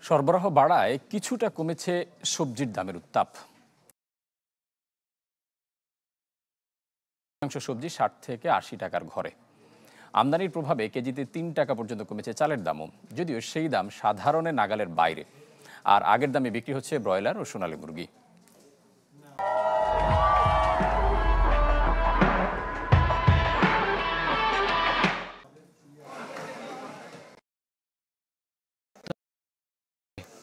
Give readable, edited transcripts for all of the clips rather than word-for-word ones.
সরবরাহ বাড়ায় কিছুটা কমেছে সবজির দামের উত্তাপ। সবজি ৬০ থেকে ৮০ টাকার ঘরে। আমদানির প্রভাবে কেজিতে ৩ টাকা পর্যন্ত কমেছে চালের দামও, যদিও সেই দাম সাধারণের নাগালের বাইরে। আর আগের দামে বিক্রি হচ্ছে ব্রয়লার ও সোনালী মুরগি।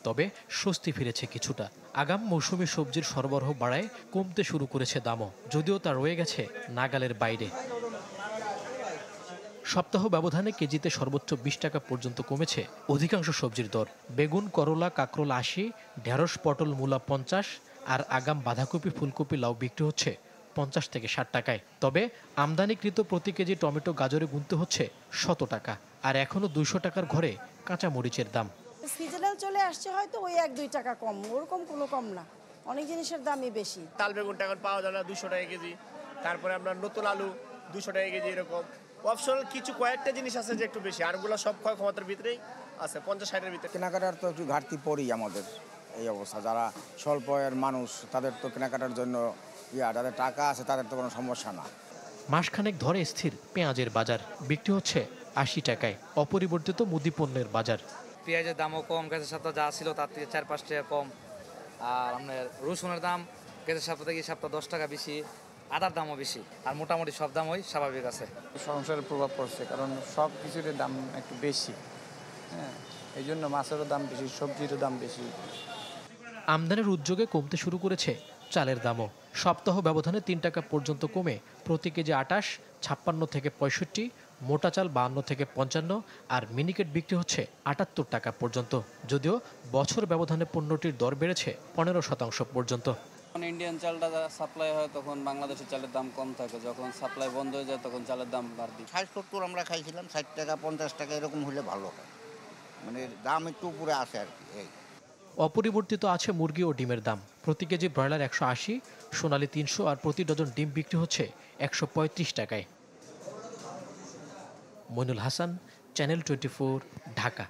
তবে স্বস্তি ফিরেছে কিছুটা। আগাম মৌসুমি সবজির সরবরাহ বাড়ায় কমতে শুরু করেছে দামও, যদিও তা রয়ে গেছে নাগালের বাইরে। সপ্তাহ ব্যবধানে কেজিতে সর্বোচ্চ ২০ টাকা পর্যন্ত কমেছে অধিকাংশ সবজির দর। বেগুন, করলা, কাঁকরোল ৮০, ঢেঁড়স, পটল, মূলা ৫০, আর আগাম বাঁধাকপি, ফুলকপি, লাউ বিক্রি হচ্ছে ৫০ থেকে ৬০ টাকায়। তবে আমদানিকৃত প্রতি কেজি টমেটো, গাজরে গুনতে হচ্ছে ১০০ টাকা। আর এখনও ২০০ টাকার ঘরে কাঁচা মরিচের দাম। সিজনাল চলে আসছে, হয়তো ওই ১-২ টাকা কম, ওরকম কোনো কম না। অনেক জিনিসের দামই বেশি। তাল বেগুনটা এখন পাওয়া যায় না ২০০ টাকা কেজি। তারপরে আপনার নতুন আলু ২০০ টাকা কেজি। এরকম অপশনাল কিছু কয়েকটা জিনিস আছে যে একটু বেশি, আরগুলো সব ক্ষয় ক্ষমতার ভিতরেই আছে, ৫০-৬০-এর ভিতরে। কেনাকাটার তো একটু ঘাটতি পড়েই আমাদের এই অবস্থা। যারা স্বল্প আয়ের মানুষ তাদের তো কেনাকাটার জন্য যাদের টাকা আছে তাদের তো কোনো সমস্যা না। মাসখানেক ধরে স্থির পেঁয়াজের বাজার, বিক্রি হচ্ছে ৮০ টাকায়। অপরিবর্তিত মুদি পণ্যের বাজার। পেঁয়াজের দামও কম, গেছের সপ্তাহ যা ছিল তার থেকে ৪-৫ টাকা কম। আর আপনার রসুনের দাম গেছের সপ্তাহ থেকে সপ্তাহ ১০ টাকা বেশি। আদার দামও বেশি। আর মোটামুটি সব দামই স্বাভাবিক আছে। সংসারের প্রভাব পড়ছে, কারণ সব কিছুর দাম একটু বেশি। হ্যাঁ, এই জন্য মাছেরও দাম বেশি, সবজিরও দাম বেশি। আমদানির উদ্যোগে কমতে শুরু করেছে চালের দামও। সপ্তাহ ব্যবধানে ৩ টাকা পর্যন্ত কমে প্রতি কেজি আটাশ ৫৬ থেকে ৬৫, মোটা চাল ৫২ থেকে ৫৫, আর মিনিকেট বিক্রি হচ্ছে ৭৮ টাকা পর্যন্ত। যদিও বছর ব্যবধানে পণ্যটির দর বেড়েছে ১৫% পর্যন্ত। যখন ইন্ডিয়ান চালটা সাপ্লাই হয় তখন বাংলাদেশের চালের দাম কম থাকে, যখন সাপ্লাই বন্ধ হয়ে যায় তখন চালের দাম বাড়বে। ৬০-৭০ আমরা খাইছিলাম, ৬০ টাকা ৫০ টাকা এরকম হলে ভালো হয়, মানে দাম একটু উপরে আসে আর কি। অপরিবর্তিত আছে মুরগি ও ডিমের দাম। প্রতি কেজি ব্রয়লার ১৮০, সোনালী ৩০০, আর প্রতি ডজন ডিম বিক্রি হচ্ছে ১৩৫ টাকায়। মইনুল হাসান, চ্যানেল 24, ঢাকা।